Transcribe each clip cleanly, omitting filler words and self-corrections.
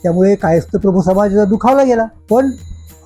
त्यामुळे कायस्थ प्रभू समाज दुखावला गेला. पण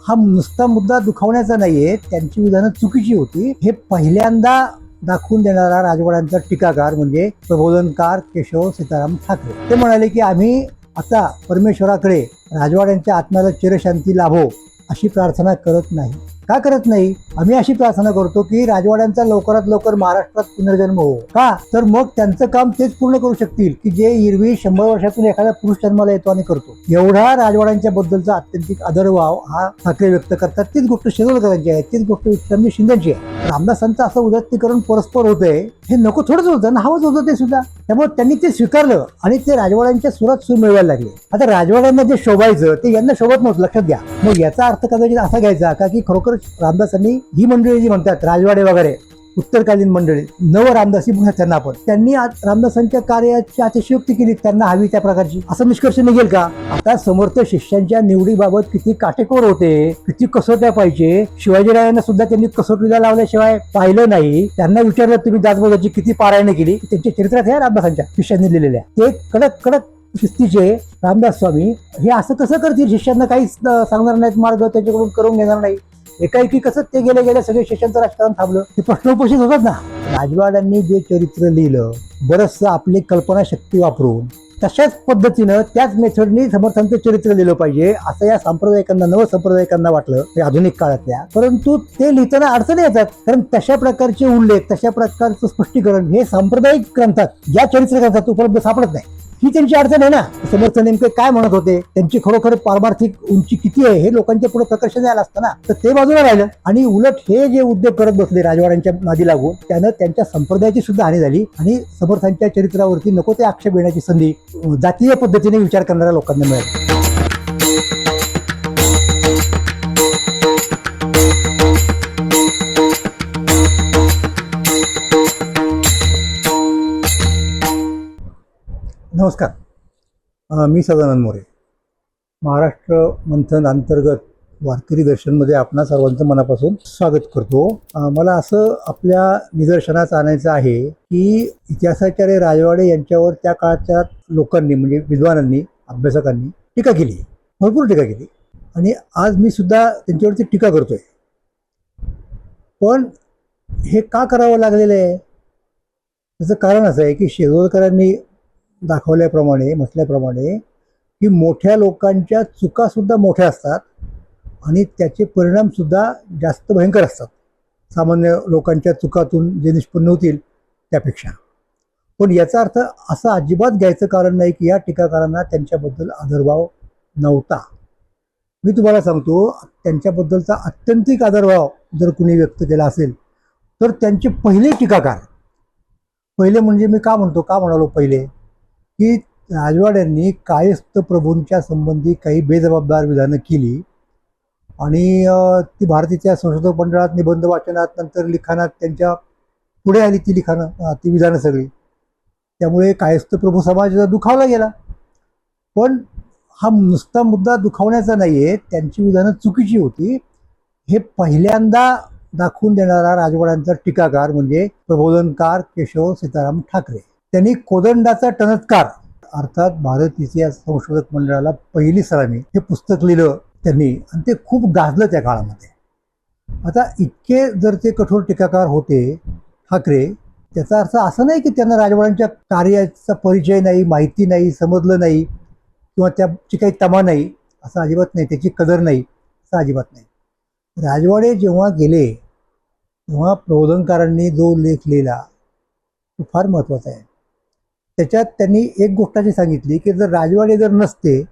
हा नुसता मुद्दा दुखावण्याचा नाहीये, त्यांची विधानं चुकीची होती हे पहिल्यांदा दाखवून देणारा राजवाड्यांचा टीकाकार म्हणजे प्रबोधनकार केशव सीताराम ठाकरे. ते म्हणाले की आम्ही आता परमेश्वराकडे राजवाड्यांच्या आत्म्याला चिरशांती लाभो अशी प्रार्थना करत नाही. का करत नाही? आम्ही अशी प्रार्थना करतो की राजवाड्यांचा लवकरात लवकर महाराष्ट्रात पुनर्जन्म हो. का तर मग त्यांचं काम तेच पूर्ण करू शकतील की जे एरवी 100 वर्षातून एखादा पुरुष जन्माला येतो आणि करतो. एवढा राजवाड्यांच्या बद्दलचा अत्यंतिक आदरभाव हा ठाकरे व्यक्त करतात. तीच गोष्ट शेजवळकरांची आहे, तीच गोष्ट विक्रमजी शिंदेची आहे. रामदासांचं असं उदात्तीकरण परस्पर होतंय हे नको थोडंच होतं ना, हवंच होतं ते सुद्धा. त्यामुळे त्यांनी ते स्वीकारलं आणि ते राजवाड्यांच्या सुरात सूर मिळवायला लागले. आता राजवाड्यांना जे शोभायचं ते यांना शोभत नव्हतं, लक्षात घ्या. मग याचा अर्थ कदाचित असा घ्यायचा का की खरोखर रामदासांनी ही मंडळी जी म्हणतात राजवाडे वगैरे उत्तरकालीन मंडळी नव रामदासी म्हणतात त्यांना आपण, त्यांनी रामदासांच्या कार्याची अतिशयोक्ती केली त्यांना हवी त्या प्रकारची, असा निष्कर्ष निघेल का? आता समर्थ शिष्यांच्या निवडीबाबत किती काटेकोर होते, किती कसोट्या पाहिजे. शिवाजीरायांना सुद्धा त्यांनी कसोटीला लावल्याशिवाय पाहिलं नाही. त्यांना विचारलं तुम्ही दासबोधाची किती पारायण केली, त्यांच्या चरित्रात आहे रामदासांच्या शिष्यांनी लिहिलेल्या. ते कडक कडक शिस्तीचे रामदास स्वामी हे असं कसं करतील? शिष्यांना काहीच सांगणार नाहीत, मार्ग त्याच्याकडून करून घेणार नाही. एकाएकी कसं ते गेले सगळे शिष्यांचं राजकारण थांबलं? हे प्रश्न उपस्थित होतात ना. राजवाड्यांनी जे चरित्र लिहिलं बरंचसं आपली कल्पनाशक्ती वापरून तशाच पद्धतीनं त्याच मेथडनी समर्थांचं चरित्र लिहिलं पाहिजे असं या सांप्रदायिकांना नव संप्रदायिकांना वाटलं आधुनिक काळातल्या. परंतु ते लिहिताना अडचणी येतात, कारण तशा प्रकारचे उल्लेख तशा प्रकारचं स्पष्टीकरण हे सांप्रदायिक ग्रंथात या चरित्र ग्रंथात उपलब्ध सापडत नाही. ही त्यांची अडचण आहे ना. समर्थ नेमके काय म्हणत होते, त्यांची खरोखर पारमार्थिक उंची किती आहे हे लोकांच्या पुढे प्रकर्षण आलं असतं ना, तर ते बाजूला राहिलं. आणि उलट हे जे उद्योग करत बसले राजवाड्यांच्या नादी लागून त्यानं त्यांच्या संप्रदायाची सुद्धा हानी झाली आणि समर्थांच्या चरित्रावरती नको ते आक्षेप येण्याची संधी जातीय पद्धतीने विचार करणाऱ्या लोकांना मिळाली. नमस्कार, मी सदानंद मोरे. महाराष्ट्र मंथन अंतर्गत वारकरी दर्शनमध्ये आपणा सर्वांचं मनापासून स्वागत करतो. मला असं आपल्या निदर्शनास आणायचं आहे की इतिहासाचार्य राजवाडे यांच्यावर त्या काळच्या लोकांनी म्हणजे विद्वानांनी अभ्यासकांनी टीका केली, भरपूर टीका केली आणि आज मी सुद्धा त्यांच्यावरती टीका करतोय. पण हे का करावं लागलेलं आहे? त्याचं कारण असं आहे की शेजवळकरांनी दाखवल्याप्रमाणे म्हटल्याप्रमाणे की मोठ्या लोकांच्या चुका सुद्धा मोठ्या असतात आणि त्याचे परिणाम सुद्धा जास्त भयंकर असतात सामान्य लोकांच्या चुकातून जे निष्पन्न होतील त्यापेक्षा. पण याचा अर्थ असा अजिबात घ्यायचं कारण नाही की या टीकाकारांना त्यांच्याबद्दल आदरभाव नव्हता. मी तुम्हाला सांगतो, त्यांच्याबद्दलचा अत्यंतिक आदरभाव जर कुणी व्यक्त केला असेल तर त्यांचे पहिले टीकाकार, पहिले म्हणजे मी का म्हणालो पहिले, की राजवाड्यांनी कायस्थ प्रभूंच्या संबंधी काही बेजबाबदार विधानं केली आणि ती भारतीच्या संशोधक मंडळात निबंध वाचनात नंतर लिखाणात त्यांच्या पुढे आली ती लिखाणं ती विधानं सगळी. त्यामुळे कायस्थ प्रभू समाज दुखावला गेला. पण हा नुसता मुद्दा दुखावण्याचा नाहीये, त्यांची विधानं चुकीची होती हे पहिल्यांदा दाखवून देणारा राजवाड्यांचा टीकाकार म्हणजे प्रबोधनकार केशव सीताराम ठाकरे. त्यांनी कोदंडाचा टणत्कार अर्थात भारत इतिहास संशोधक मंडळाला पहिली सलामी हे पुस्तक लिहिलं त्यांनी आणि ते खूप गाजलं त्या काळामध्ये. आता इतके जर ते कठोर टीकाकार होते ठाकरे, त्याचा अर्थ असं नाही की त्यांना राजवाड्यांच्या कार्याचा परिचय नाही, माहिती नाही, समजलं नाही किंवा त्याची काही तमा नाही, असं अजिबात नाही, त्याची कदर नाही असं अजिबात नाही. राजवाडे जेव्हा गेले तेव्हा प्रबोधनकारांनी जो लेख लिहिला तो फार महत्त्वाचा आहे. त्याच्यात त्यांनी एक गोष्ट अशी सांगितली की जर राजवाडे जर नसते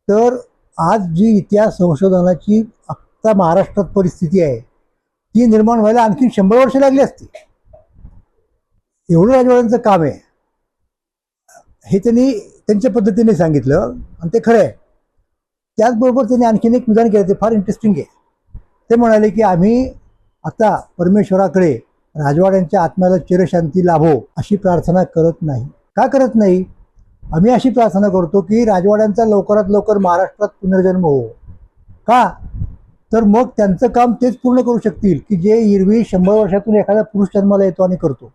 तर आज जी इतिहास संशोधनाची आत्ता महाराष्ट्रात परिस्थिती आहे ती निर्माण व्हायला आणखी 100 वर्ष लागली असती. एवढं राजवाड्यांचं काम आहे हे त्यांनी त्यांच्या पद्धतीने सांगितलं आणि ते खरं आहे. त्याचबरोबर त्यांनी आणखीन एक विधान केलं ते फार इंटरेस्टिंग आहे. ते म्हणाले की आम्ही आता परमेश्वराकडे राजवाड्यांच्या आत्म्याला चिरशांती लाभो अशी प्रार्थना करत नाही. का करत नाही? आम्ही अशी प्रार्थना करतो की राजवाड्यांचा लवकरात लवकर महाराष्ट्रात पुनर्जन्म हो. का तर मग त्यांचं काम तेच पूर्ण करू शकतील की जे एरवी 100 वर्षातून एखादा पुरुष जन्माला येतो आणि करतो.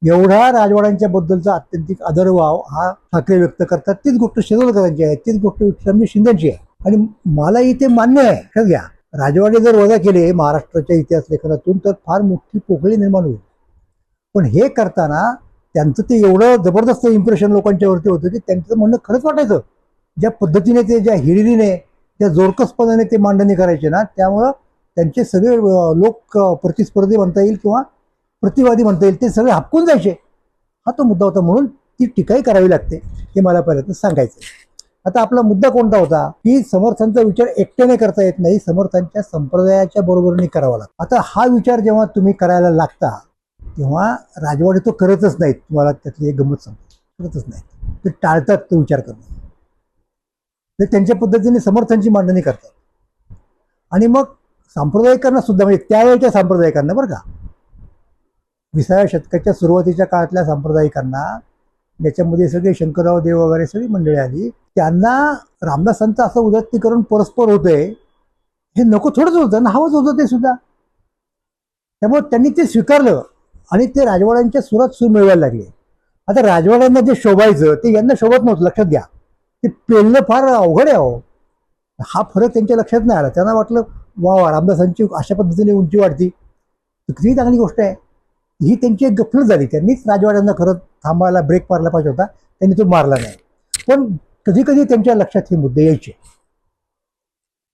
एवढा राजवाड्यांच्या बद्दलचा अत्यंतिक आदरभाव हा ठाकरे व्यक्त करतात. तीच गोष्ट शेजवळकरांची आहे, तीच गोष्ट विक्रमजी शिंदेची आहे. आणि मलाही ते मान्य आहे. लक्षात घ्या, राजवाडे जर वजा केले महाराष्ट्राच्या इतिहास लेखनातून तर फार मोठी पोकळी निर्माण होईल. पण हे करताना त्यांचं ते एवढं जबरदस्त इम्प्रेशन लोकांच्यावरती होतं की त्यांचं म्हणणं खरंच वाटायचं. ज्या पद्धतीने ते, ज्या हिरिरीने, त्या जोरकसपणाने ते मांडणी करायचे ना, त्यामुळं त्यांचे सगळे लोक प्रतिस्पर्धी म्हणता येईल किंवा प्रतिवादी म्हणता येईल, ते सगळे हपकून जायचे. हा तो मुद्दा होता, म्हणून ती टीकाही करावी लागते हे मला पहिल्यांदा सांगायचं. आता आपला मुद्दा कोणता होता की समर्थांचा विचार एकट्याने करता येत नाही, समर्थांच्या संप्रदायाच्या बरोबरीने करावा लागतो. आता हा विचार जेव्हा तुम्ही करायला लागता तेव्हा राजवाडे तो करतच नाहीत. तुम्हाला त्यातली एक गंमत सांगतो, करतच नाहीत. ते टाळतात तो विचार करणं. ते त्यांच्या पद्धतीने समर्थांची मांडणी करतात. आणि मग सांप्रदायिकांना सुद्धा, म्हणजे त्यावेळेच्या सांप्रदायिकांना बरं का, 20व्या शतकाच्या सुरुवातीच्या काळातल्या सांप्रदायिकांना, ज्याच्यामध्ये सगळे शंकरराव देव वगैरे सगळी मंडळी आली, त्यांना रामदासांचं असं उदात्तीकरण परस्पर होतंय हे नको थोडंच होतं ना, हवंच होतं ते सुद्धा. त्यामुळे त्यांनी ते स्वीकारलं आणि ते राजवाड्यांच्या सुरात सूर मिळवायला लागले. आता राजवाड्यांना जे शोभायचं ते यांना शोभत नव्हतं. लक्षात घ्या, ते पेलणं फार अवघड आहे अहो. हा फरक त्यांच्या लक्षात नाही आला. त्यांना वाटलं वा रामदासांची अशा पद्धतीने उंची वाढती, किती चांगली गोष्ट आहे. ही त्यांची एक गफलत झाली. त्यांनीच राजवाड्यांना खरं थांबायला ब्रेक मारला पाहिजे होता, त्यांनी तो मारला नाही. पण कधी कधी त्यांच्या लक्षात हे मुद्दे यायचे.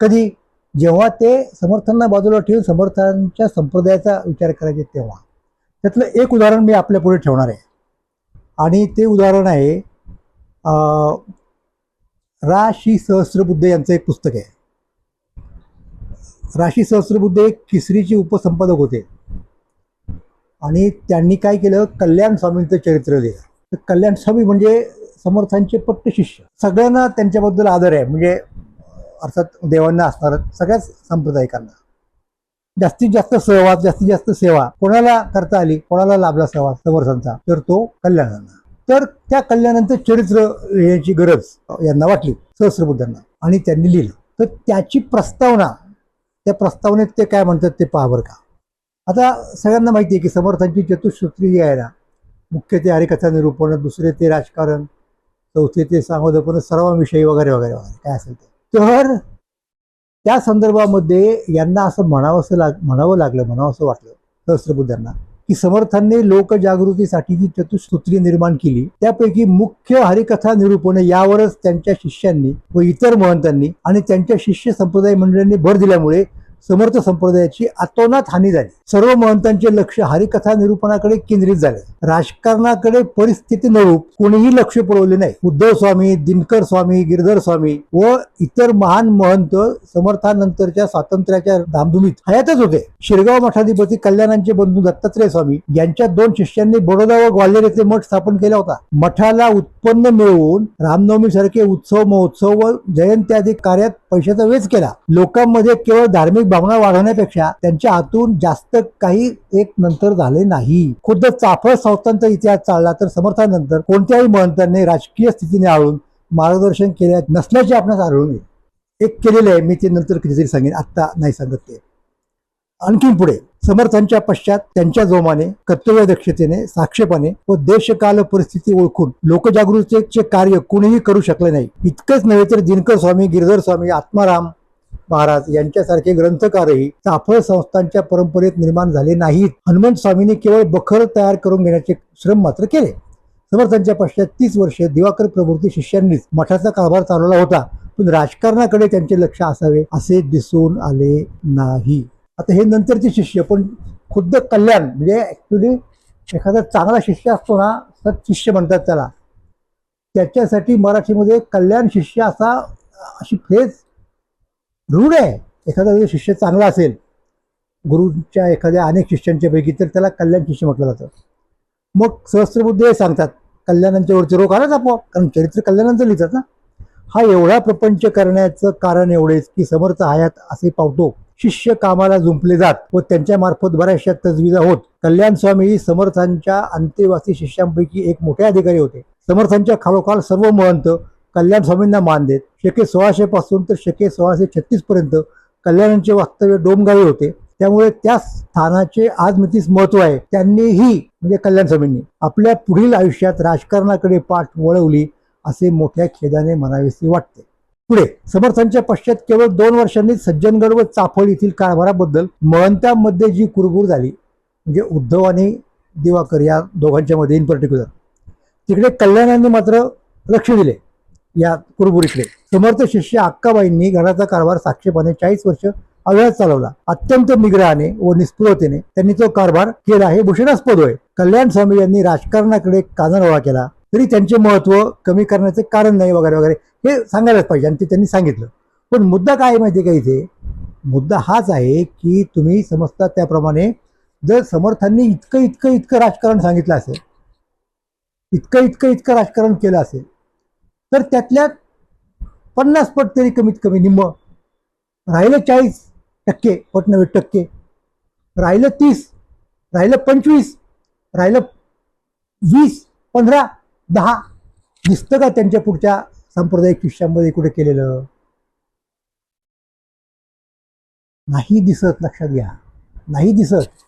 कधी जेव्हा ते समर्थांना बाजूला ठेवून समर्थांच्या संप्रदायाचा विचार करायचे तेव्हा. त्यातलं एक उदाहरण मी आपल्या पुढे ठेवणार आहे आणि ते उदाहरण आहे रा. शी. सहस्त्रबुद्धे यांचं एक पुस्तक आहे. रा. शी. सहस्त्रबुद्धे एक केसरीचे उपसंपादक होते आणि त्यांनी काय केलं, कल्याण स्वामींचं चरित्र लिहिलं. तर कल्याण स्वामी म्हणजे समर्थांचे पट्ट शिष्य. सगळ्यांना त्यांच्याबद्दल आदर आहे, म्हणजे अर्थात देवांना असणार सगळ्याच सांप्रदायिकांना. जास्तीत जास्त सहवास, जास्तीत जास्त सेवा कोणाला करता आली, कोणाला लाभला सहवास समर्थांचा, तर तो कल्याणांना. तर त्या कल्याणांचं चरित्र लिहायची गरज यांना वाटली सहस्त्रबुद्धांना आणि त्यांनी लिहिलं. तर त्याची प्रस्तावना, त्या प्रस्तावनेत ते काय म्हणतात ते पहा बरं का. आता सगळ्यांना माहिती आहे की समर्थांची चतुःसूत्री जी आहे ना, मुख्य ते हरिकथा निरूपण, दुसरे ते राजकारण, चौथे ते सांगोदपन सर्वांविषयी वगैरे वगैरे वगैरे काय असेल ते. तर त्या संदर्भामध्ये यांना असं म्हणावं वाटलं सहस्त्रबुद्धांना की समर्थांनी लोकजागृतीसाठी जी चतुःसूत्री निर्माण केली त्यापैकी मुख्य हरिकथा निरूपण यावरच त्यांच्या शिष्यांनी व इतर महंतांनी आणि त्यांच्या शिष्य संप्रदाय मंडळांनी भर दिल्यामुळे समर्थ संप्रदायाची अतोनात हानी झाली. सर्व महंतांचे लक्ष हरिकथा निरूपणाकडे केंद्रित झाले. राजकारणाकडे परिस्थितीनुरूप कोणीही लक्ष पुरवले नाही. उद्धव स्वामी, दिनकर स्वामी, गिरधर स्वामी व इतर महान महंत समर्थानंतरच्या स्वातंत्र्याच्या धामधुमीत हयातच होते. शिरगाव मठाधिपती कल्याणांचे बंधू दत्तात्रय स्वामी यांच्या 2 शिष्यांनी बडोदा व ग्वाल्हेर येथे मठ स्थापन केला होता. मठाला उत्पन्न मिळवून रामनवमी सारखे उत्सव, महोत्सव व जयंत्यादी कार्यात पैशाचा वेच केला. लोकांमध्ये केवळ धार्मिक भावना वाढवण्यापेक्षा त्यांच्या हातून जास्त काही एक नंतर झाले नाही. खुद्द चाफळ संस्थांचा इतिहास चालला तर समर्थानंतर कोणत्याही महंतांनी राजकीय स्थितीने आळून मार्गदर्शन केले नसल्याचे आपणास आढळून येईल. एक केलेलं आहे, मी ते नंतर कधीतरी सांगेन, आत्ता नाही सांगत ते. आणखी पुढे समर्थांच्या पश्चात त्यांच्या जोमाने, कर्तव्यदक्षतेने, साक्षेपणे व देशकाल परिस्थिती ओळखून लोकजागृतीचे कार्य कोणीही करू शकले नाही. इतकंच नव्हे तर दिनकर स्वामी, गिरधर स्वामी, आत्माराम महाराज यांच्यासारखे ग्रंथकारही चाफळ संस्थांच्या परंपरेत निर्माण झाले नाहीत. हनुमंत स्वामींनी केवळ बखर तयार करून घेण्याचे श्रम मात्र केले. समर्थांच्या पश्चात 30 वर्षे दिवाकर प्रभृती शिष्यांनीच मठाचा कारभार चालवला होता, पण राजकारणाकडे त्यांचे लक्ष असावे असे दिसून आले नाही. आता हे नंतरचे शिष्य, पण खुद्द कल्याण म्हणजे ऍक्च्युली एखादा चांगला शिष्य असतो ना, सत शिष्य म्हणतात त्याला, त्याच्यासाठी मराठीमध्ये कल्याण शिष्य अशी फ्रेज रूढ आहे. एखादा जर शिष्य चांगला असेल गुरुच्या एखाद्या अनेक शिष्यांच्या पैकी तर त्याला कल्याण शिष्य म्हटलं जातं. मग सहस्त्रबुद्धे हे सांगतात कल्याणांच्या वरती रोख आलाच आपोआप, कारण चरित्र कल्याणांचं लिहितात ना. हा एवढा प्रपंच करण्याचं कारण एवढेच की समर्थ हयात असे पावतो शिष्य कामाला जुंपले जात व त्यांच्या मार्फत बऱ्याचशा तजविजा होत. कल्याण स्वामी समर्थांच्या अंतेवासी शिष्यांपैकी एक मोठे अधिकारी होते. समर्थांच्या खालोखाल सर्व महंत कल्याण स्वामींना मान देत. शके 1600 पासून तर शके 1636 पर्यंत कल्याणांचे वास्तव्य डोमगावी होते. त्यामुळे त्या स्थानाचे आज मितीस महत्व आहे. त्यांनीही म्हणजे कल्याण स्वामींनी आपल्या पुढील आयुष्यात राजकारणाकडे पाठ वळवली असे मोठ्या खेदाने म्हणावेसे वाटते. पुढे समर्थांच्या पश्चात केवळ 2 वर्षांनी सज्जनगड व चाफळ येथील कारभाराबद्दल महंतांमध्ये जी कुरबुर झाली, म्हणजे उद्धव आणि दिवाकर या दोघांच्या मध्ये इन पर्टिक्युलर, तिकडे कल्याणांनी मात्र लक्ष दिले या कुरबुरीकडे. समर्थ शिष्य अक्काबाईंनी घराचा कारभार साक्षेपाने 40 वर्ष अव्याहत चालवला. अत्यंत निग्रहाने व निस्पृहतेने त्यांनी तो कारभार केला हे भूषणास्पद होय. कल्याण स्वामी यांनी राजकारणाकडे कानाडोळा केला तरी त्यांचे महत्व कमी करण्याचे कारण नाही वगैरे वगैरे हे सांगायलाच पाहिजे आणि ते त्यांनी सांगितलं. पण मुद्दा काय आहे माहिती आहे का? इथे मुद्दा हाच आहे की तुम्ही समजता त्याप्रमाणे जर समर्थांनी इतकं इतकं इतकं राजकारण सांगितलं असेल, इतकं इतकं इतकं राजकारण केलं असेल, तर त्यातल्या 50 पट तरी कमीत कमी निम्म, राहिलं 40%, 90%, राहिलं 30, राहिलं 25, राहिलं 20, 15, 10 दिसतं का त्यांच्या पुढच्या सांप्रदायिक शिष्यांमध्ये कुठे केलेलं? नाही दिसत. लक्षात घ्या, नाही दिसत.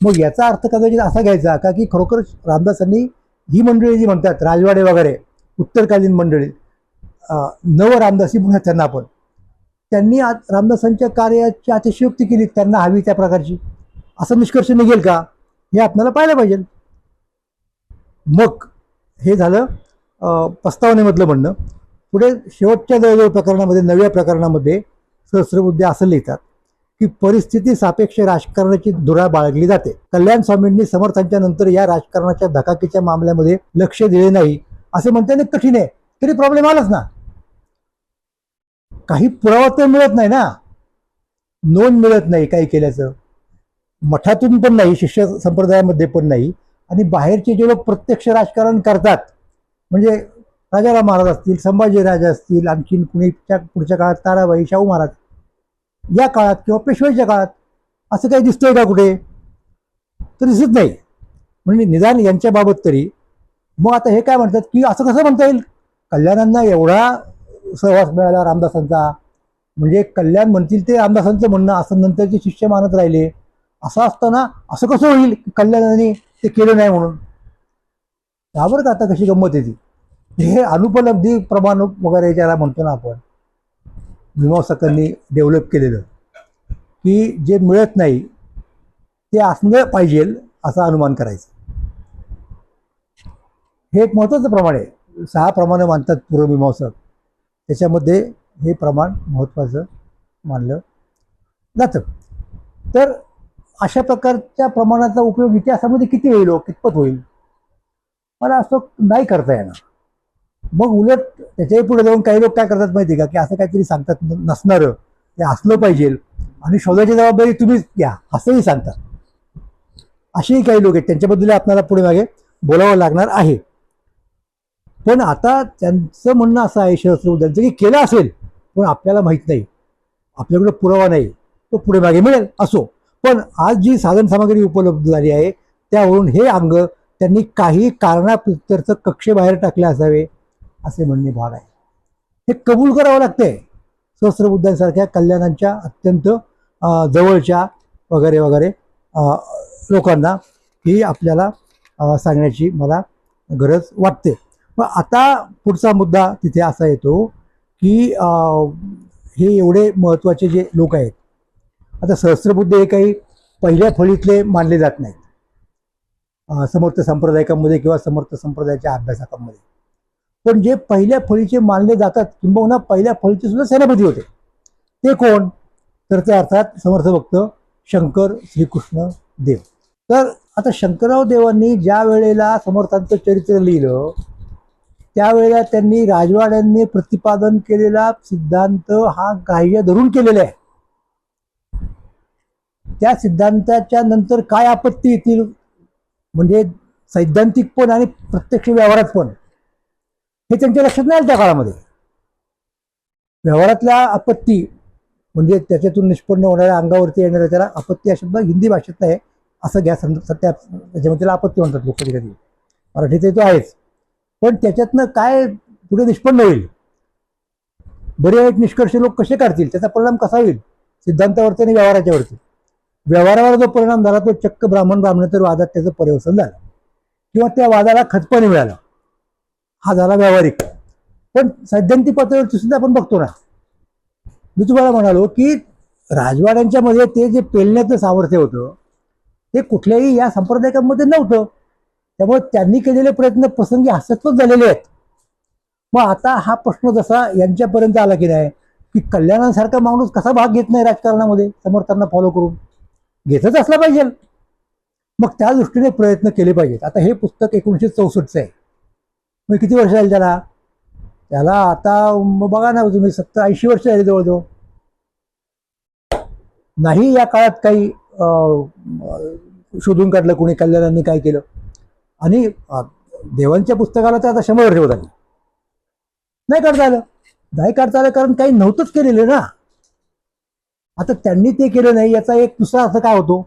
मग याचा अर्थ कदाचित असा घ्यायचा का की खरोखर रामदासांनी ही मंडळी जी म्हणतात राजवाडे वगैरे उत्तरकालीन मंडळी, नव रामदासी म्हणतात त्यांना आपण, त्यांनी आज रामदासांच्या कार्याची अतिशयोक्ती केली त्यांना हवी त्या प्रकारची, असा निष्कर्ष निघेल का हे आपल्याला पाहायला पाहिजे. मग हे झालं प्रस्तावनेमधलं म्हणणं. पुढे शेवटच्या जवळजवळ प्रकरणामध्ये 9व्या प्रकरणामध्ये सहस्रबुद्धे असं लिहितात की परिस्थिती सापेक्ष राजकारणाची धुरा बाळगली जाते. कल्याण स्वामींनी समर्थांच्या नंतर या राजकारणाच्या धकाकीच्या मामल्यामध्ये लक्ष दिले नाही असे म्हणताना कठीण आहे. तरी प्रॉब्लेम आलाच ना. काही पुरावा तर मिळत नाही ना, नोंद मिळत नाही काही केल्याचं, मठातून पण नाही, शिष्य संप्रदायामध्ये पण नाही, आणि बाहेरचे जे लोक प्रत्यक्ष राजकारण करतात म्हणजे राजाराम महाराज असतील, संभाजीराजे असतील, आणखीन कुणीच्या पुढच्या काळात ताराबाई, शाहू महाराज, या काळात किंवा पेशवाईच्या काळात असं काही दिसतंय का कुठे? तर दिसत नाही. म्हणजे निदान यांच्या बाबत तरी. मग आता हे काय म्हणतात की असं कसं म्हणता येईल, कल्याणांना एवढा सहवास मिळाला रामदासांचा, म्हणजे कल्याण म्हणतील ते रामदासांचं म्हणणं असं नंतरचे शिष्य मानत राहिले, असं असताना असं कसं होईल कल्याणाने ते केलं नाही म्हणून? त्यावर का आता कशी गंमत येते. हे अनुपलब्धी प्रमाण वगैरे ज्याला म्हणतो ना आपण, मीमांसकांनी डेव्हलप केलेलं की जे मिळत नाही ते असलं पाहिजे असा अनुमान करायचं. हे एक महत्त्वाचं प्रमाण आहे. 6 प्रमाणं मानतात पूर्वमीमांसक, त्याच्यामध्ये हे प्रमाण महत्त्वाचं मानलं जातं. तर अशा प्रकारच्या प्रमाणाचा उपयोग इतिहासामध्ये किती होईल, कितपत होईल, मला असं नाही करता येणार. मग उलट त्याच्याही पुढे जाऊन काही लोक काय करतात माहिती आहे का, की असं काहीतरी सांगतात नसणारं ते असलं पाहिजे आणि शोधाची जबाबदारी तुम्हीच घ्या असंही सांगतात. असेही काही लोक आहेत, त्यांच्याबद्दल आपल्याला पुढे मागे बोलावं लागणार आहे. पण आता त्यांचं म्हणणं असं आहे सहस्रबुद्धांचं की केलं असेल पण आपल्याला माहीत नाही, आपल्याकडे पुरावा नाही, तो पुढे मागे मिळेल असो. पण आज जी साधन सामग्री उपलब्ध झाली आहे त्यावरून हे अंग त्यांनी काही कारणाप्रित्यर्थ कक्षेबाहेर टाकले असावे असे म्हणणे भाग आहे. हे कबूल करावं लागतंय सहस्रबुद्धांसारख्या कल्याणांच्या अत्यंत जवळच्या वगैरे वगैरे लोकांना, ही आपल्याला सांगण्याची मला गरज वाटते. पण आता पुढचा मुद्दा तिथे असा येतो की हे एवढे महत्त्वाचे जे लोक आहेत, आता सहस्रबुद्धे हे काही पहिल्या फळीतले मानले जात नाहीत समर्थ संप्रदायिकांमध्ये किंवा समर्थ संप्रदायाच्या अभ्यासकांमध्ये. पण जे पहिल्या फळीचे मानले जातात किंबहुना पहिल्या फळीचे सुद्धा सेनापती होते ते कोण? तर ते अर्थात समर्थ भक्त शंकर श्रीकृष्ण देव. तर आता शंकरराव देवांनी ज्या वेळेला समर्थांचं चरित्र लिहिलं त्यावेळेला त्यांनी राजवाड्यांनी प्रतिपादन केलेला सिद्धांत हा ग्राह्य धरून केलेला आहे. त्या सिद्धांताच्या नंतर काय आपत्ती येतील, म्हणजे सैद्धांतिक पण आणि प्रत्यक्ष व्यवहारात पण, हे त्यांच्या लक्षात नाही आलं त्या काळामध्ये. व्यवहारातल्या आपत्ती म्हणजे त्याच्यातून निष्पन्न होणाऱ्या अंगावरती येणाऱ्या त्याला आपत्ती हा शब्द हिंदी भाषेत नाही असं घ्या, सध्या त्याच्यामध्ये त्याला आपत्ती म्हणतात लोक कधी कधी, मराठीत तो आहेच. पण त्याच्यातनं काय पुढे निष्पन्न होईल, बरे वाईट निष्कर्ष लोक कसे काढतील, त्याचा परिणाम कसा होईल सिद्धांतावरती आणि व्यवहाराच्यावरती, व्यवहारावर जो परिणाम झाला तो चक्क ब्राह्मणेतर वादात त्याचं पर्यवसन झालं किंवा त्या वादाला खतपाणी मिळालं. हा झाला व्यावहारिक. पण सैद्धांतिक पातळीवरती सुद्धा आपण बघतो ना, मी तुम्हाला म्हणालो की राजवाड्यांच्या मध्ये ते जे पेलण्याचं सामर्थ्य होतं ते कुठल्याही या संप्रदायामध्ये नव्हतं. त्यामुळे त्यांनी केलेले प्रयत्न प्रसंगी हास्यास्पद झालेले आहेत. मग आता हा प्रश्न जसा यांच्यापर्यंत आला की नाही, की कल्याणासारखा माणूस कसा भाग घेत नाही राजकारणामध्ये समर्थांना फॉलो करून, घेतच असला पाहिजे. मग त्या दृष्टीने प्रयत्न केले पाहिजेत. आता हे पुस्तक 1964चं आहे. मग किती वर्ष झाली त्याला आता बघा ना तुम्ही, 70-80 वर्ष झाली जवळजवळ. नाही या काळात काही शोधून काढलं कोणी, कल्याणांनी काय केलं. आणि देवांच्या पुस्तकाला तर आता 100 वर्ष होत आली. नाही काढता आलं, नाही काढता आलं कारण काही नव्हतंच केलेलं ना. आता त्यांनी ते केलं नाही याचा एक दुसरा अर्थ काय होतो,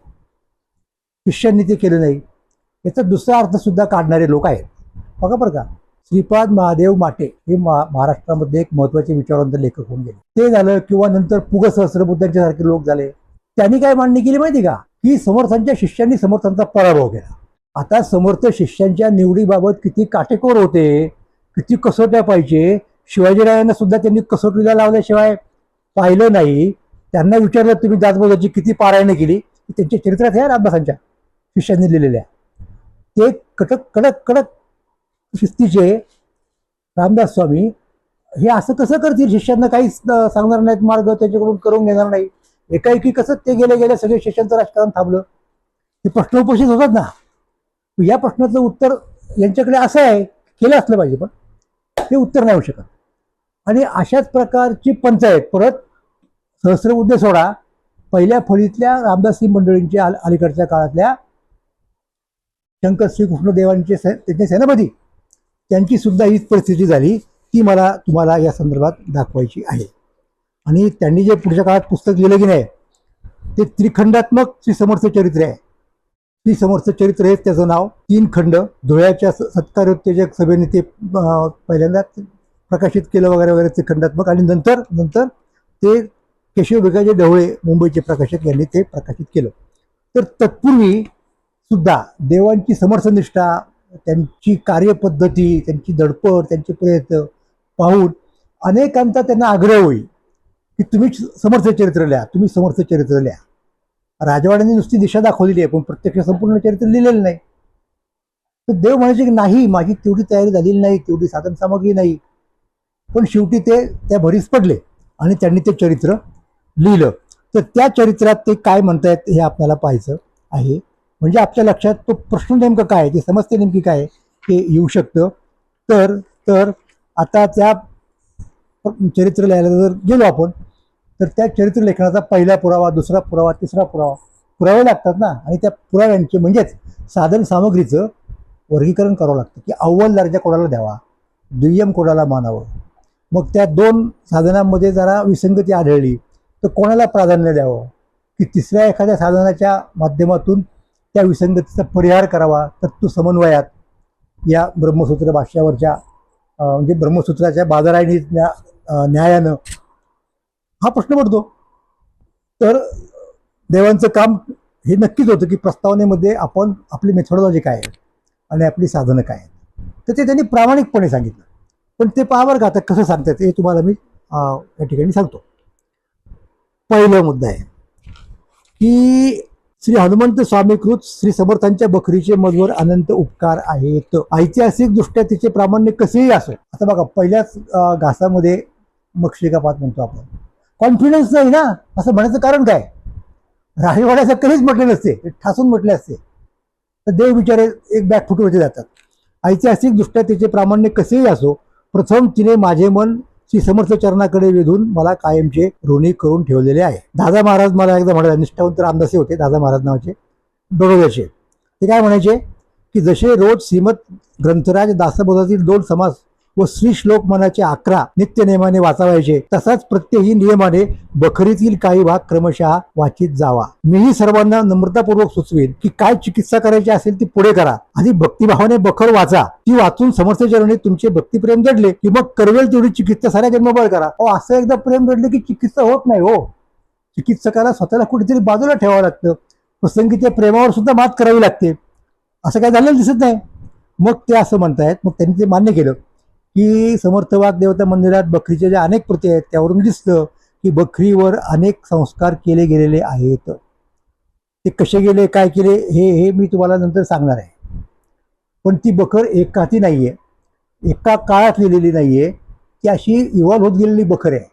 शिष्यांनी ते केलं नाही याचा दुसरा अर्थ सुद्धा काढणारे लोक आहेत. बघा बरं का, श्रीपाद महादेव माटे हे महाराष्ट्रामध्ये एक महत्वाचे विचारवंत लेखक होऊन गेले. ते झालं किंवा नंतर पुग सहस्रबुद्धांच्या सारखे लोक झाले. त्यांनी काय मांडणी केली माहिती का, की समर्थांच्या शिष्यांनी समर्थांचा पराभव केला. आता समर्थ शिष्यांच्या निवडीबाबत किती काटेकोर होते, किती कसोट्या पाहिजे. शिवाजीराजांना सुद्धा त्यांनी कसोटीला लावल्याशिवाय पाहिलं नाही. त्यांना विचारलं तुम्ही दासबोधाची किती पारायणे केली, त्यांच्या चरित्रात आहे रामदासांच्या शिष्यांनी लिहिलेल्या. ते कडक कडक कडक शिस्तीचे रामदास स्वामी हे असं कसं करतील, शिष्यांना काहीच सांगणार नाहीत, मार्ग त्याच्याकडून करून घेणार नाही. एकाएकी कसं ते गेले सगळे शिष्यांचं राजकारण थांबलं. हे प्रश्न उपस्थित होतात ना. या प्रश्नाचं उत्तर यांच्याकडे असं आहे, केलं असलं पाहिजे, पण ते उत्तर नाही होऊ शकत. आणि अशाच प्रकारची पंचायत परत सहस्रबुद्धे सोडा, पहिल्या फळीतल्या रामदासी मंडळींच्या अलीकडच्या काळातल्या शंकर श्रीकृष्ण देवांचे त्यांचे सेनापती, त्यांची सुद्धा हीच परिस्थिती झाली. ती मला तुम्हाला या संदर्भात दाखवायची आहे. आणि त्यांनी जे पुढच्या काळात पुस्तक लिहिलं की नाही, ते त्रिखंडात्मक श्री समर्थ चरित्र आहे. श्री समर्थ चरित्र हे त्याचं नाव. 3 खंड. धुळ्याच्या सत्कारोत्तेजक सभेने ते पहिल्यांदा प्रकाशित केलं वगैरे वगैरे त्रिखंडात्मक. आणि नंतर ते केशव भिकाजी ढवळे मुंबईचे प्रकाशक यांनी ते प्रकाशित केलं. तर तत्पूर्वी सुद्धा देवांची समर्थनिष्ठा, त्यांची कार्यपद्धती, त्यांची धडपड, त्यांचे प्रयत्न पाहून अनेकांचा त्यांना आग्रह होईल की तुम्ही समर्थ चरित्र लिहा, तुम्ही समर्थ चरित्र लिहा. राजवाड्यांनी नुसती दिशा दाखवलेली आहे, पण प्रत्यक्ष संपूर्ण चरित्र लिहिलेलं नाही. तर देव म्हणायचे की नाही, माझी तेवढी तयारी झालेली नाही, तेवढी साधन सामग्री नाही. पण शेवटी ते त्या भरीस पडले आणि त्यांनी ते चरित्र लिहिलं. तर त्या चरित्रात ते काय म्हणतायत हे आपल्याला पाहायचं आहे. म्हणजे आपल्या लक्षात तो प्रश्न नेमकं काय, ती समस्या नेमकी काय हे येऊ शकतं. तर आता त्या चरित्र लिहायला जर गेलो आपण, तर त्या चरित्र लेखनाचा पहिला पुरावा, दुसरा पुरावा, तिसरा पुरावे लागतात ना. आणि त्या पुराव्यांचे म्हणजेच साधन सामग्रीचं वर्गीकरण करावं लागतं की अव्वल दर्जा कोणाला द्यावा, दुय्यम कोणाला मानावं. मग त्या 2 साधनांमध्ये जरा विसंगती आढळली तर कोणाला प्राधान्य द्यावं, की तिसऱ्या एखाद्या साधनाच्या माध्यमातून त्या विसंगतीचा परिहार करावा. तत्व समन्वयात या ब्रह्मसूत्र भाष्यावरच्या म्हणजे ब्रह्मसूत्राच्या बाजारायणी न्यायानं हा प्रश्न पडतो. तर देवांचं काम हे नक्कीच होतं की प्रस्तावनेमध्ये आपण आपली मेथोडॉलॉजी काय आहे आणि आपली साधनं काय आहेत, तर ते त्यांनी प्रामाणिकपणे सांगितलं. पण ते पहा बरं का आता कसं सांगतात हे तुम्हाला मी या ठिकाणी सांगतो. पहिला मुद्दा आहे की श्री हनुमंत स्वामीकृत श्री समर्थांच्या बकरीचे मधवर अनंत उपकार आहेत. ऐतिहासिक दृष्ट्या तिचे प्रामाण्य कसेही असो. आता बघा, पहिल्याच घासामध्ये मक्षिकापात म्हणतो आपण. कॉन्फिडन्स नाही ना, असं म्हणायचं कारण काय, राजवाड्याचं कधीच म्हटले नसते, ठासून म्हटले असते. तर देव विचारे एक बॅकफुटवरती जातात. ऐतिहासिक दृष्ट्या तिचे प्रामाण्य कसेही असो, प्रथम तिने माझे मन श्री समर्थ चरणाकडे वेधून मला कायमचे ऋणी करून ठेवलेले आहे. दादा महाराज मला एकदा म्हणाले, निष्ठावंत रामदासी होते दादा महाराज नावाचे, बडोद्याचे. ते काय म्हणायचे की जसे रोज श्रीमद ग्रंथराज दासबोधातील 2 समास व श्री श्लोक मनाचे 11 नित्य नियमाने वाचावायचे, तसाच प्रत्येकी नियमाने बखरीतील काही भाग क्रमशः वाचित जावा. मीही सर्वांना नम्रतापूर्वक सुचवेन की काय चिकित्सा करायची असेल ती पुढे करा. आधी भक्तिभावाने बखर वाचा, ती वाचून समर्थ चरणी तुमचे भक्तिप्रेम जडले की मग करवेल तेवढी चिकित्सा साऱ्या जन्मभर करा. असं एकदा प्रेम जडले की चिकित्सा होत नाही हो. चिकित्सकाला स्वतःला कुठेतरी बाजूला ठेवावं लागतं. प्रसंगी ते प्रेमावर सुद्धा मात करावी लागते, असं काय झालेलं दिसत नाही. मग ते असं म्हणतायत, मग त्यांनी ते मान्य केलं की समर्थ वाघ देवता मंदिरात बकरीच्या ज्या अनेक प्रती आहेत त्यावरून दिसतं की बकरीवर अनेक संस्कार केले गेलेले आहेत. ते कसे गेले, काय केले, हे हे मी तुम्हाला नंतर सांगणार आहे. पण ती बकर एकाती नाहीये, एका काळात लिहिलेली नाहीये, ती अशी इव्हॉल्व्ह होत गेलेली बकर आहे.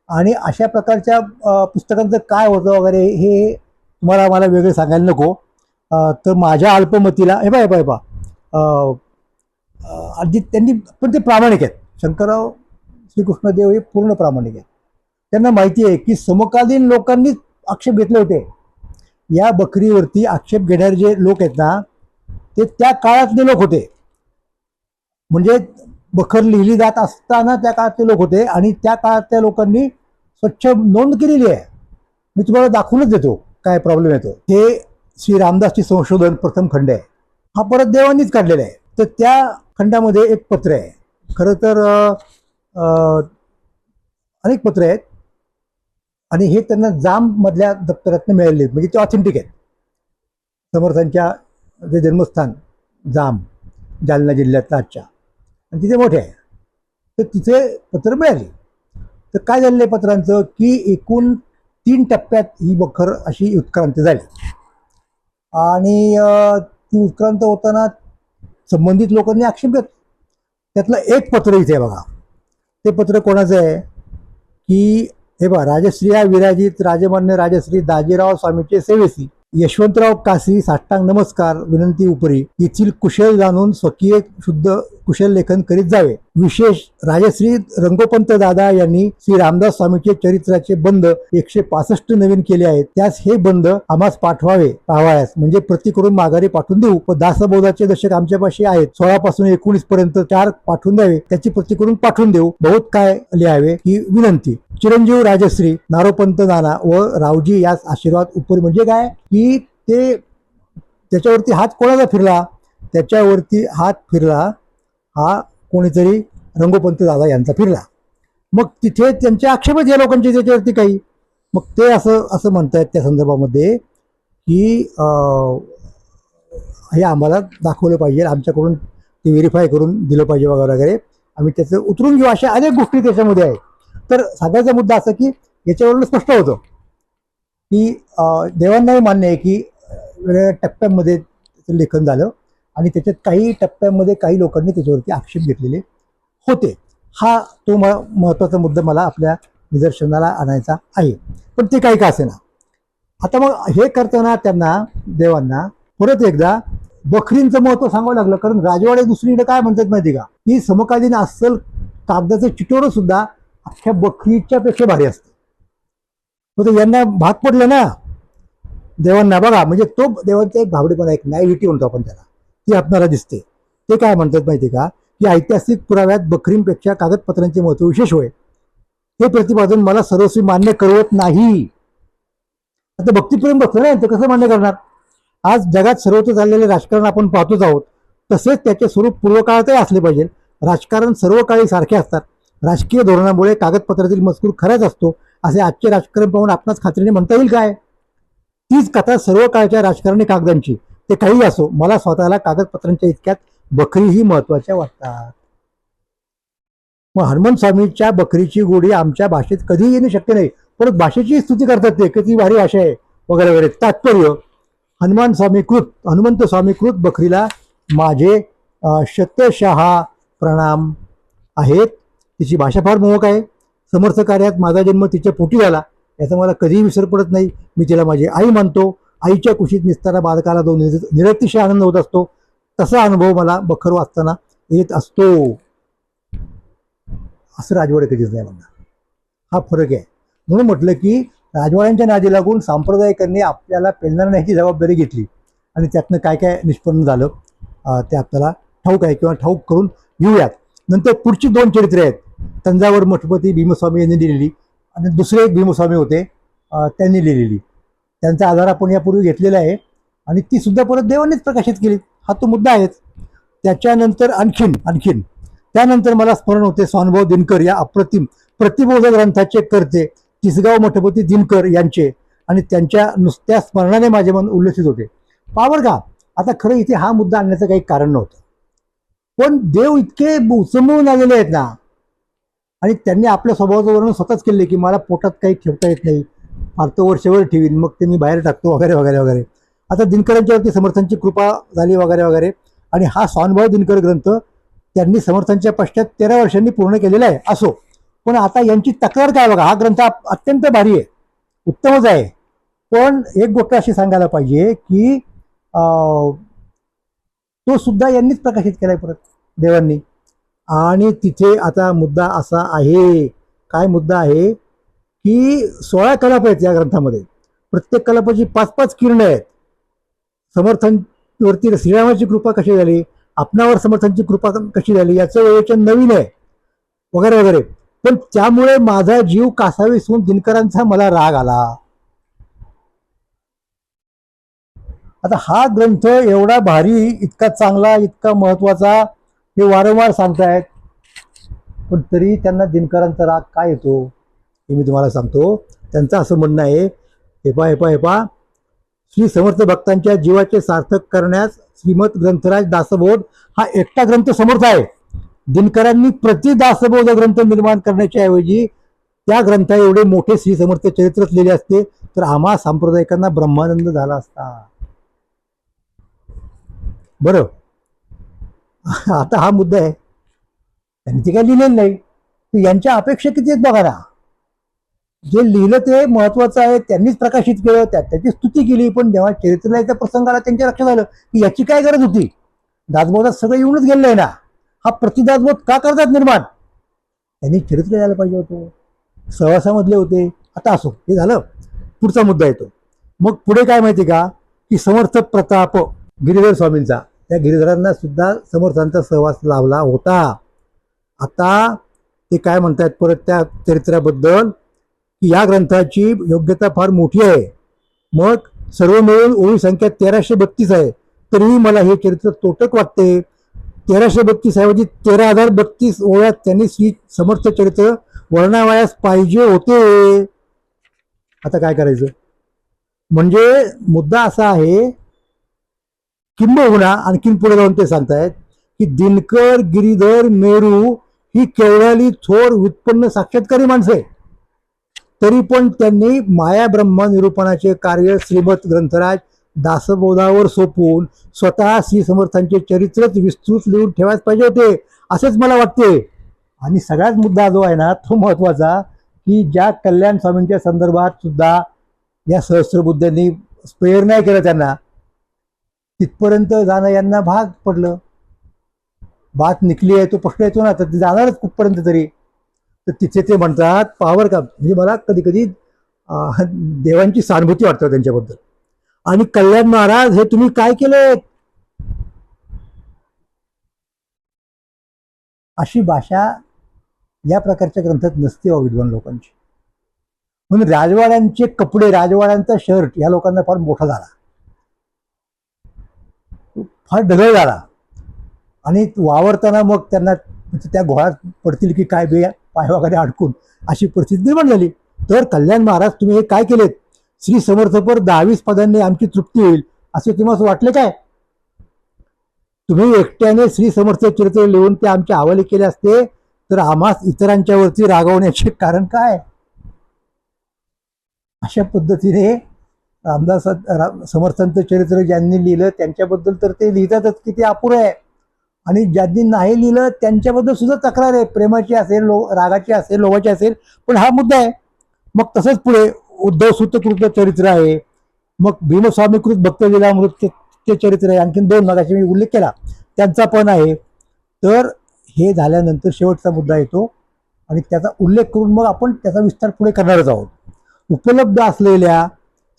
आणि अशा प्रकारच्या पुस्तकांचं काय होतं वगैरे हे तुम्हाला मला वेगळं सांगायला नको. तर माझ्या अल्पमतीला हे बाय बाय बा अगदी त्यांनी, पण ते प्रामाणिक आहेत. शंकरराव श्रीकृष्णदेव हे पूर्ण प्रामाणिक आहेत. त्यांना माहिती आहे की समकालीन लोकांनीच आक्षेप घेतले होते. या बकरीवरती आक्षेप घेणारे जे लोक आहेत ना, ते त्या काळातले लोक होते. म्हणजे बखर लिहिली जात असताना त्या काळातले लोक होते आणि त्या काळातल्या लोकांनी स्वच्छ नोंद केलेली आहे. मी तुम्हाला दाखवूनच देतो काय प्रॉब्लेम येतो. हे श्री रामदासची संशोधन प्रथम खंड आहे. हा परत देवांनीच काढलेला आहे. तर त्या खंडामध्ये एक पत्र आहे. खरं तर अनेक पत्र आहेत आणि हे त्यांना जाम मधल्या दप्तरातनं मिळालेले आहेत, म्हणजे ते ऑथेंटिक आहेत. समर्थांच्या जे जन्मस्थान जाम, जालना जिल्ह्यातलं आजच्या, आणि तिथे मोठे आहे. तर तिथे पत्र मिळाली. तर काय झालेलं आहे पत्रांचं की एकूण 3 टप्प्यात ही बखर अशी उत्क्रांत झाली. आणि ती उत्क्रांत होताना संबंधित लोकांनी आक्षेप घेतला. त्यातलं एक पत्र इथे बघा. ते पत्र कोणाचं आहे की हे बघा, राजश्रिया विराजित राजमान्य राजश्री दाजीराव स्वामीचे सेवेसी यशवंतराव कासी साष्टांग नमस्कार विनंती उपरी येथील कुशल जाणून स्वकीय शुद्ध कुशल लेखन करीत जावे. विशेष राजश्री रंगोपंत दादा यांनी श्री रामदास स्वामीचे चरित्राचे बंध 165 नवीन केले आहेत. त्यास हे बंध आम्हास पाहावयास म्हणजे प्रति करून माघारी पाठवून देऊ. व दासबोधाचे दशक आमच्यापाशी आहेत. 16 पासून 19 पर्यंत 4 पाठवून द्यावे. त्याची प्रति करून पाठवून देऊ. बहुत काय लिहावे ही विनंती. चिरंजीव राजश्री नारोपंत नाना व रावजी यास आशीर्वाद उपरी. म्हणजे काय की ते त्याच्यावरती हात कोणाचा फिरला, त्याच्यावरती हात फिरला हा कोणीतरी रंगोपंत दादा यांचा फिरला. मग तिथे त्यांचे आक्षेपच या लोकांचे त्याच्यावरती काही. मग ते असं म्हणतायत त्या संदर्भामध्ये की हे आम्हाला दाखवलं पाहिजे, आमच्याकडून ते व्हेरीफाय करून दिलं पाहिजे वगैरे वगैरे, आम्ही त्याचं उतरून घेऊ, अशा अनेक गोष्टी त्याच्यामध्ये आहेत. तर सांगायचा मुद्दा असा की याच्यावरून स्पष्ट होतं की देवांनाही मान्य आहे की वेगवेगळ्या टप्प्यांमध्ये त्याचं लेखन झालं आणि त्याच्यात काही टप्प्यांमध्ये काही लोकांनी त्याच्यावरती आक्षेप घेतलेले होते. हा तो महत्त्वाचा मुद्दा मला आपल्या निदर्शनाला आणायचा आहे. पण ते काही का असेना. आता मग हे करताना त्यांना देवांना परत एकदा बकरींचं महत्त्व सांगावं लागलं. कारण राजवाडे दुसरीकडे काय म्हणतात माहिती का, की समकालीन अस्सल कागदाचं चिटोरं सुद्धा अख्ख्या बकरीच्या पेक्षा भारी असतं. तर यांना भाग पडलं ना देवांना. बघा, म्हणजे तो देवांचा एक भावडेपणा, एक नायव्हिटी म्हणतो आपण त्याला, ती आपल्याला दिसते. ते काय म्हणतात माहिती का, की ऐतिहासिक पुराव्यात बकरींपेक्षा कागदपत्रांचे महत्त्व विशेष होय. हे प्रतिपादन मला सर्वस्वी मान्य करवत नाही. आता भक्तिप्रेम बसलं ना, ते कसं मान्य करणार. आज जगात सर्वत्र चाललेले राजकारण आपण पाहतोच आहोत. तसेच त्याचे स्वरूप पूर्वकाळातही असले पाहिजे. राजकारण सर्व काळी सारखे असतात. राजकीय धोरणामुळे कागदपत्रातील मजकूर खराच असतो असे आजचे राजकारण पाहून आपणास खात्रीने म्हणता येईल काय. तीच कथा सर्व काळच्या राजकारणी कागदांची. ते काही असो, मला स्वतःला कागदपत्रांच्या इतक्यात बकरीही महत्वाच्या वाटतात. मग हनुमान स्वामीच्या बकरीची गोडी आमच्या भाषेत कधीही येणे शक्य नाही. परत भाषेची स्तुती करतात ते, किती भारी भाषा आहे वगैरे वगैरे. तात्पर्य, हनुमंत स्वामीकृत बकरीला माझे शतशः प्रणाम आहेत. तिची भाषा फार मोहक आहे. समर्थ कार्यात माझा जन्म तिच्या पोटी झाला याचा मला कधीही विसर पडत नाही. मी तिला माझी आई मानतो. आईच्या कुशीत निसताना बालकाला जो निरतिशय आनंद होत असतो तसा अनुभव मला बखर वाचताना येत असतो. असं राजवाडे कधीच नाही म्हणणार. हा फरक आहे. म्हणून म्हटलं की राजवाड्यांच्या नादी लागून सांप्रदायिकांनी आपल्याला पेलणार नाहीची जबाबदारी घेतली आणि त्यातनं काय काय निष्पन्न झालं ते आपल्याला ठाऊक आहे किंवा ठाऊक करून घेऊयात. नंतर पुढची 2 चरित्रे आहेत. तंजावर मठपती भीमस्वामी यांनी लिहिलेली आणि दुसरे एक भीमस्वामी होते त्यांनी लिहिलेली. त्यांचा आधार आपण यापूर्वी घेतलेला आहे आणि ती सुद्धा परत देवांनीच प्रकाशित केली. हा तो मुद्दा आहेच. त्याच्यानंतर आणखीन त्यानंतर मला स्मरण होते स्वानुभव दिनकर या अप्रतिम प्रतिबोध ग्रंथाचे करते तिसगाव मठपती दिनकर यांचे आणि त्यांच्या नुसत्या स्मरणाने माझे मन उल्लसित होते. पावर का आता खरं इथे हा मुद्दा आणण्याचं काही कारण नव्हतं, पण देव इतके उचंबळून आलेले आहेत ना, आणि त्यांनी आपल्या स्वभावाचं वर्णन स्वतःच केले की मला पोटात काही ठेवता येत नाही, फार तर वर्षभर ठेवीन, मग ते मी बाहेर टाकतो वगैरे वगैरे वगैरे. आता दिनकरांच्यावरती समर्थांची कृपा झाली वगैरे वगैरे, आणि हा स्वानुभव दिनकर ग्रंथ त्यांनी समर्थांच्या पश्चात 13 वर्षांनी पूर्ण केलेला आहे. असो, पण आता यांची तक्रार काय बघा, हा ग्रंथ अत्यंत भारी आहे, उत्तमच आहे, पण एक गोष्ट अशी सांगायला पाहिजे की तो सुद्धा यांनीच प्रकाशित केलाय परत देवांनी. आणि तिथे आता मुद्दा असा आहे, काय मुद्दा आहे की 16 कलाप आहेत या ग्रंथामध्ये, प्रत्येक कलापाची 5-5 किरण आहेत. समर्थांवरती श्रीरामाची कृपा कशी झाली, आपणावर समर्थांची कृपा कशी झाली याचं विवेचन नवीन आहे वगैरे वगैरे. पण त्यामुळे माझा जीव कासावीस होऊन दिनकरांचा मला राग आला. आता हा ग्रंथ एवढा भारी, इतका चांगला, इतका महत्वाचा, हे वारंवार सांगतायत, पण तरी त्यांना दिनकरांचा राग काय येतो हे मी तुम्हाला सांगतो. त्यांचं असं म्हणणं आहे, हेपा श्री समर्थ भक्तांच्या जीवाचे सार्थक करण्यास श्रीमद ग्रंथराज दासबोध हा एकटा ग्रंथ समर्थ आहे. दिनकरांनी प्रति दासबोध ग्रंथ निर्माण करण्याच्या ऐवजी त्या ग्रंथा एवढे मोठे श्री समर्थ चरित्रच लिहिले असते तर आम्हा सांप्रदायिकांना ब्रह्मानंद झाला असता. बरं, आता हा मुद्दा आहे, त्यांनी ते काय लिहिलेलं नाही, तर यांच्या अपेक्षा किती आहेत बघा ना. जे लिहिलं ते महत्वाचं आहे, त्यांनीच प्रकाशित केलं, त्याची स्तुती केली, पण जेव्हा चरित्र लिहायचा प्रसंग आला त्यांच्या लक्षात आलं की याची काय गरज होती, दासबोधात सगळं येऊनच गेलेलं आहे ना, हा प्रतिदासबोध का करतात निर्माण, त्यांनी चरित्र लिहायला पाहिजे होतं, सहवासामधले होते. आता असो, हे झालं. पुढचा मुद्दा येतो. मग पुढे काय माहिती का, की समर्थ प्रताप गिरीधर स्वामींचा, त्या गिरीधरांना सुद्धा समर्थांचा सहवास लाभला होता. आता ते काय म्हणतात परत त्या चरित्राबद्दल की या ग्रंथाची योग्यता फार मोठी आहे, मग सर्व मिळून ओळी संख्या 1332 आहे, तरीही मला हे चरित्र तोटक वाटते. 1332 ऐवजी 13,032 ओळ्यात त्यांनी श्री समर्थ चरित्र वर्णावयास पाहिजे होते. आता काय करायचं, म्हणजे मुद्दा असा आहे, किंबहुना आणखीन पुढे जाऊन ते सांगतायत की दिनकर, गिरीधर, मेरू ही केवढाली थोर व्युत्पन्न साक्षात्कारी माणसं आहे, तरी पण त्यांनी माया ब्रह्म निरूपणाचे कार्य श्रीमद ग्रंथराज दासबोधावर सोपवून स्वतः श्री समर्थांचे चरित्रच विस्तृत लिहून ठेवायला पाहिजे होते, असेच मला वाटते. आणि सगळ्यात मुद्दा जो आहे ना तो महत्वाचा, की ज्या कल्याण स्वामींच्या संदर्भात सुद्धा या सहस्त्रबुद्धांनी स्पेअर नाही केलं, त्यांना तिथपर्यंत जाणं यांना भाग पडलं. बात निकली आहे तो प्रश्न येतो ना, तर ते जाणारच कुठपर्यंत तरी. तर तिथे ते म्हणतात पावर का, म्हणजे मला कधी कधी देवांची सहानुभूती वाटतं त्यांच्याबद्दल. आणि कल्याण महाराज हे तुम्ही काय केलं, अशी भाषा या प्रकारच्या ग्रंथात नसते हो विद्वान लोकांची. म्हणून राजवाड्यांचे कपडे, राजवाड्यांचा शर्ट या लोकांना फार मोठा झाला, फार ढगळ झाला, आणि वावरताना मग त्यांना त्या घोळात पडतील की काय बे, पाय वगैरे अडकून, अशी परिस्थिती निर्माण झाली. तर कल्याण महाराज तुम्ही हे काय केलेत, श्री समर्थपर 10-20 पदांनी आमची तृप्ती होईल असे तुम्हाला वाटले काय, तुम्ही एकट्याने श्री समर्थ चरित्र लिहून ते आमच्या हवाले केले असते तर आम्हा इतरांच्या वरती रागवण्याचे कारण काय. अशा पद्धतीने रामदास समर्थांचं चरित्र ज्यांनी लिहिलं त्यांच्याबद्दल तर ते लिहितातच की ते अपुरं आहे, आणि ज्यांनी नाही लिहिलं त्यांच्याबद्दल सुद्धा तक्रार आहे, प्रेमाची असेल, रागाची असेल, लोभाची असेल, पण हा मुद्दा आहे. मग तसंच पुढे उद्धव सुतकृत चरित्र आहे, मग भीमस्वामीकृत भक्तलीलामृत ते चरित्र आहे, आणखीन 2 मागाशी मी उल्लेख केला त्यांचा पण आहे. तर हे झाल्यानंतर शेवटचा मुद्दा येतो, आणि त्याचा उल्लेख करून मग आपण त्याचा विस्तार पुढे करणारच आहोत. उपलब्ध असलेल्या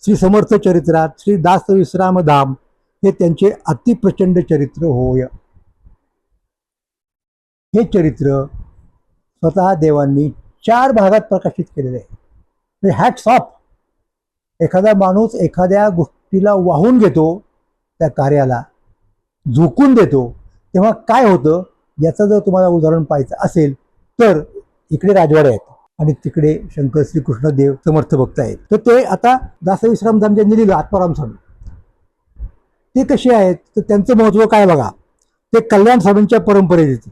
श्री समर्थ चरित्रात श्री दास विश्रामधाम हे त्यांचे अतिप्रचंड चरित्र होय. हे चरित्र स्वतः देवांनी 4 भागात प्रकाशित केलेले आहे. Hats off. एखादा माणूस एखाद्या गोष्टीला वाहून घेतो, त्या कार्याला झोकून देतो, तेव्हा काय होतं याचं जर तुम्हाला उदाहरण पाहायचं असेल तर इकडे राजवाडे आहेत. आणि तिकडे शंकर श्रीकृष्णदेव समर्थ भक्त आहेत. तर ते आता दासविश्राम धाम ज्यांनी लिहिलं आत्माराम स्वामी, ते कसे आहेत तर त्यांचं महत्त्व काय बघा. ते कल्याण स्वामींच्या परंपरेत येते.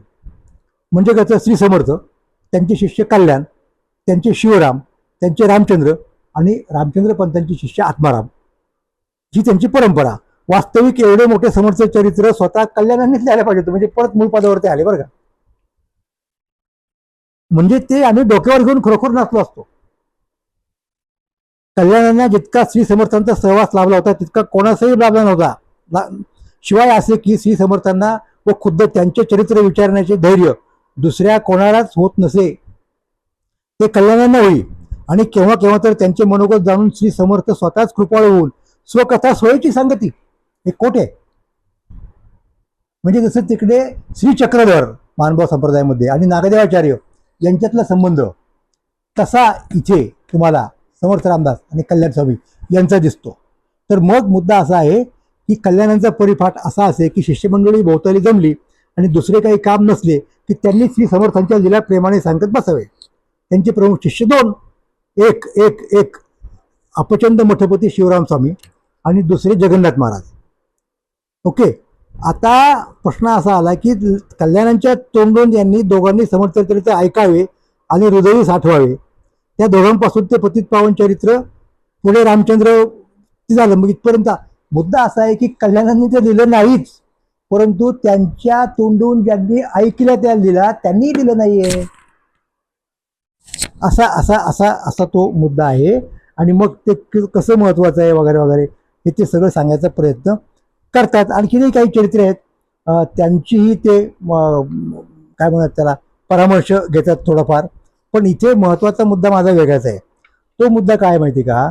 म्हणजे कसं, श्री समर्थ, त्यांचे शिष्य कल्याण, त्यांचे शिवराम, त्यांचे रामचंद्र आणि रामचंद्र पंतांचे शिष्य आत्माराम, ही त्यांची परंपरा. वास्तविक एवढे मोठे समर्थ चरित्र स्वतः कल्याणानेच लिहायला पाहिजे, म्हणजे परत मूळ पदावरती आले बरं का. म्हणजे ते आम्ही डोक्यावर घेऊन खरोखर नाचलो असतो. कल्याणांना जितका श्री समर्थांचा सहवास लाभला होता तितका कोणाचाही लाभला नव्हता. शिवाय असे की श्री समर्थांना व खुद्द त्यांचे चरित्र विचारण्याचे धैर्य दुसऱ्या कोणालाच होत नसे, ते कल्याणांना होई. आणि केव्हा केव्हा तर त्यांचे मनोगत जाणून श्री समर्थ स्वतःच कृपाळू होऊन स्वकथा सोयीची सांगती. हे कोठे म्हणजे जसं तिकडे श्री चक्रधर मानभाव संप्रदायामध्ये आणि नागदेवाचार्य यांच्यातला संबंध, तसा इथे तुम्हाला समर्थ रामदास आणि कल्याण स्वामी यांचा दिसतो. तर मग मुद्दा असा आहे की कल्याणांचा परिपाठ असा असे की शिष्यमंडळी भोवताली जमली आणि दुसरे काही काम नसले की त्यांनी श्री समर्थांच्या लीला प्रेमाने सांगत बसावे. त्यांचे प्रमुख शिष्य दोन, एक एक एक अपचंद मठपती शिवराम स्वामी आणि दुसरे जगन्नाथ महाराज. ओके, आता प्रश्न असा आला की कल्याणांच्या तोंडून यांनी दोघांनी समर्थ चरित्र ऐकावे आणि हृदयी साठवावे. त्या दोघांपासून ते पतित पावन चरित्र पुढे रामचंद्र झालं. मग इथपर्यंत मुद्दा असा आहे की कल्याणांनी ते लिहिलं नाहीच, परंतु त्यांच्या तोंडून ज्यांनी ऐकलं त्या लिहिला त्यांनी लिहिलं नाहीये, असा असा असा असा तो मुद्दा आहे. आणि मग ते कसं महत्वाचं आहे वगैरे वगैरे हे ते सगळं सांगायचा प्रयत्न करतात. आणखीनही काही चरित्र आहेत त्यांचीही ते काय म्हणतात त्याला परामर्श घेतात थोडाफार. पण इथे महत्वाचा मुद्दा माझा वेगळाच आहे. तो मुद्दा काय माहिती का,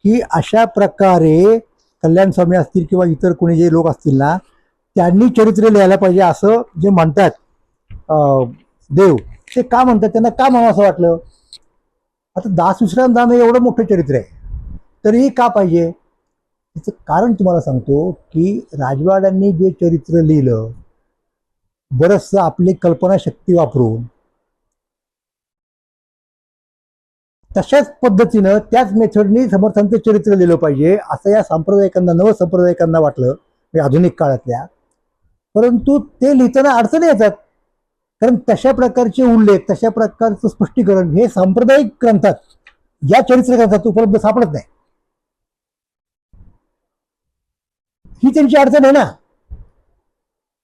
की अशा प्रकारे कल्याण स्वामी असतील किंवा इतर कोणी जे लोक असतील ना, त्यांनी चरित्र लिहायला पाहिजे असं जे म्हणतात देव, ते का म्हणतात, त्यांना का म्हणावं असं वाटलं. आता दासविश्राम धाम हे एवढं मोठं चरित्र आहे तरीही का पाहिजे, त्याचं कारण तुम्हाला सांगतो की राजवाड्यांनी जे चरित्र लिहिलं बरंचसं आपली कल्पनाशक्ती वापरून तशाच पद्धतीनं त्याच मेथडनी समर्थांचं चरित्र लिहिलं पाहिजे असं या सांप्रदायिकांना, नवसंप्रदायिकांना वाटलं आधुनिक काळातल्या. परंतु ते लिहिताना अडचणी येतात, कारण तशा प्रकारचे उल्लेख, तशा प्रकारचं स्पष्टीकरण हे सांप्रदायिक ग्रंथात, या चरित्र ग्रंथात उपलब्ध सापडत नाही. ही त्यांची अडचण आहे ना.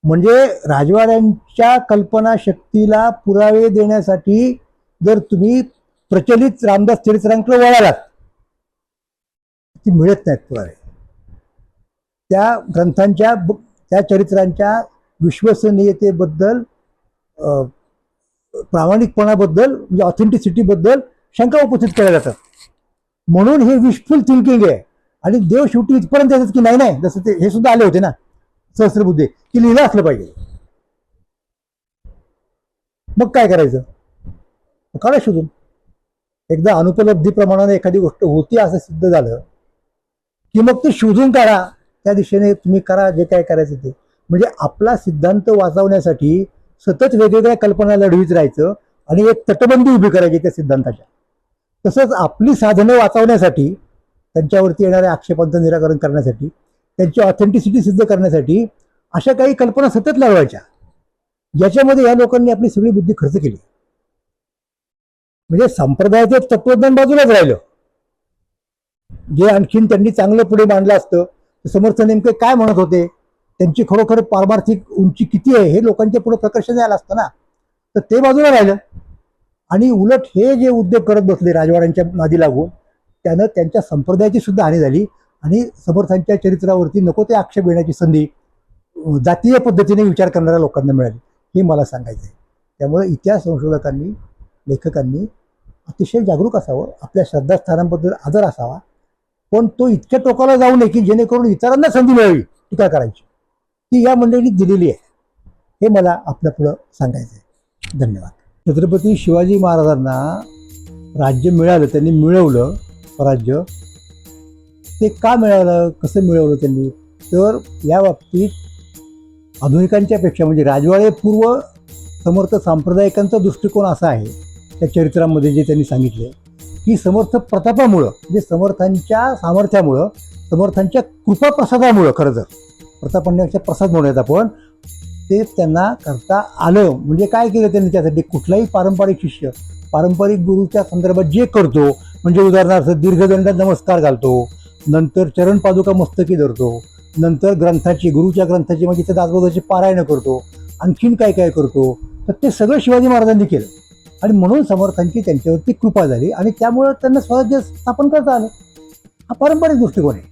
म्हणजे राजवाड्यांच्या कल्पनाशक्तीला पुरावे देण्यासाठी जर तुम्ही प्रचलित रामदास चरित्रांकडे वळालात, ती मिळत नाहीत पुरावे. त्या ग्रंथांच्या, त्या चरित्रांच्या विश्वसनीयतेबद्दल, प्रामाणिकपणाबद्दल, म्हणजे ऑथेंटिसिटीबद्दल शंका उपस्थित केल्या जातात. म्हणून हे विशफुल थिंकिंग आहे. आणि देव शेवटी इथपर्यंत येतात की नाही नाही, जसं ते हे सुद्धा आले होते ना सहस्त्रबुद्धे, की लिहिलं असलं पाहिजे. मग काय करायचं, काढा शोधून. एकदा अनुपलब्धीप्रमाणाने एखादी गोष्ट होती असं सिद्ध झालं की मग ते शोधून काढा, त्या दिशेने तुम्ही करा जे काय करायचं ते. म्हणजे आपला सिद्धांत वाचवण्यासाठी सतत वेगवेगळ्या कल्पना लढवीत राहायचं आणि एक तटबंदी उभी करायची त्या सिद्धांताच्या. तसंच आपली साधनं वाचवण्यासाठी, त्यांच्यावरती येणाऱ्या आक्षेपांचं निराकरण करण्यासाठी, त्यांची ऑथेंटिसिटी सिद्ध करण्यासाठी अशा काही कल्पना सतत लढवायच्या, ज्याच्यामध्ये या लोकांनी आपली सगळी बुद्धी खर्च केली. म्हणजे संप्रदायाचं तत्वज्ञान बाजूलाच राहिलं. जे आणखीन त्यांनी चांगलं पुढे मांडलं असतं, समर्थ नेमके काय म्हणत होते, त्यांची खरोखर पारमार्थिक उंची किती आहे हे लोकांच्या पुढे प्रकर्षण आलं असतं ना, तर ते बाजूला राहिलं. आणि उलट हे जे उद्योग करत बसले राजवाड्यांच्या नादी लागून, त्यानं त्यांच्या संप्रदायाची सुद्धा हानी झाली आणि समर्थांच्या चरित्रावरती नको ते आक्षेप घेण्याची संधी जातीय पद्धतीने विचार करणाऱ्या लोकांना मिळाली, हे मला सांगायचं आहे. त्यामुळे इतिहास संशोधकांनी, लेखकांनी अतिशय जागरूक असावं, आपल्या श्रद्धास्थानांबद्दल आदर असावा, पण तो इतक्या टोकाला जाऊ नये की जेणेकरून इतरांना संधी मिळावी टीका करायची. ती या मंडळींनी दिलेली आहे, हे मला आपल्या पुढं सांगायचं आहे. धन्यवाद. छत्रपती शिवाजी महाराजांना राज्य मिळालं, त्यांनी मिळवलं स्वराज्य. ते का मिळालं, कसं मिळवलं त्यांनी, तर या बाबतीत आधुनिकांच्या पेक्षा म्हणजे राजवाडे पूर्व समर्थ सांप्रदायिकांचा दृष्टिकोन असा आहे त्या चरित्रामध्ये जे त्यांनी सांगितले की समर्थ प्रतापामुळं म्हणजे समर्थांच्या सामर्थ्यामुळं समर्थांच्या कृपाप्रसादामुळं खरं तर प्रताप म्हणण्यापेक्षा प्रसाद म्हणूयात आपण ते त्यांना करता आलं. म्हणजे काय केलं त्यांनी त्यासाठी कुठलाही पारंपरिक शिष्य पारंपरिक गुरुच्या संदर्भात जे करतो म्हणजे उदाहरणार्थ दीर्घदंडात नमस्कार घालतो, नंतर चरण पादुका मस्तकी धरतो, नंतर ग्रंथाची गुरुच्या ग्रंथाची म्हणजे त्या दासबोधाची पारायण करतो, आणखीन काय काय करतो, तर ते सगळं शिवाजी महाराजांनी केलं आणि म्हणून समर्थांची त्यांच्यावरती कृपा झाली आणि त्यामुळं त्यांना स्वराज्य स्थापन करता आलं. हा पारंपरिक दृष्टिकोन आहे.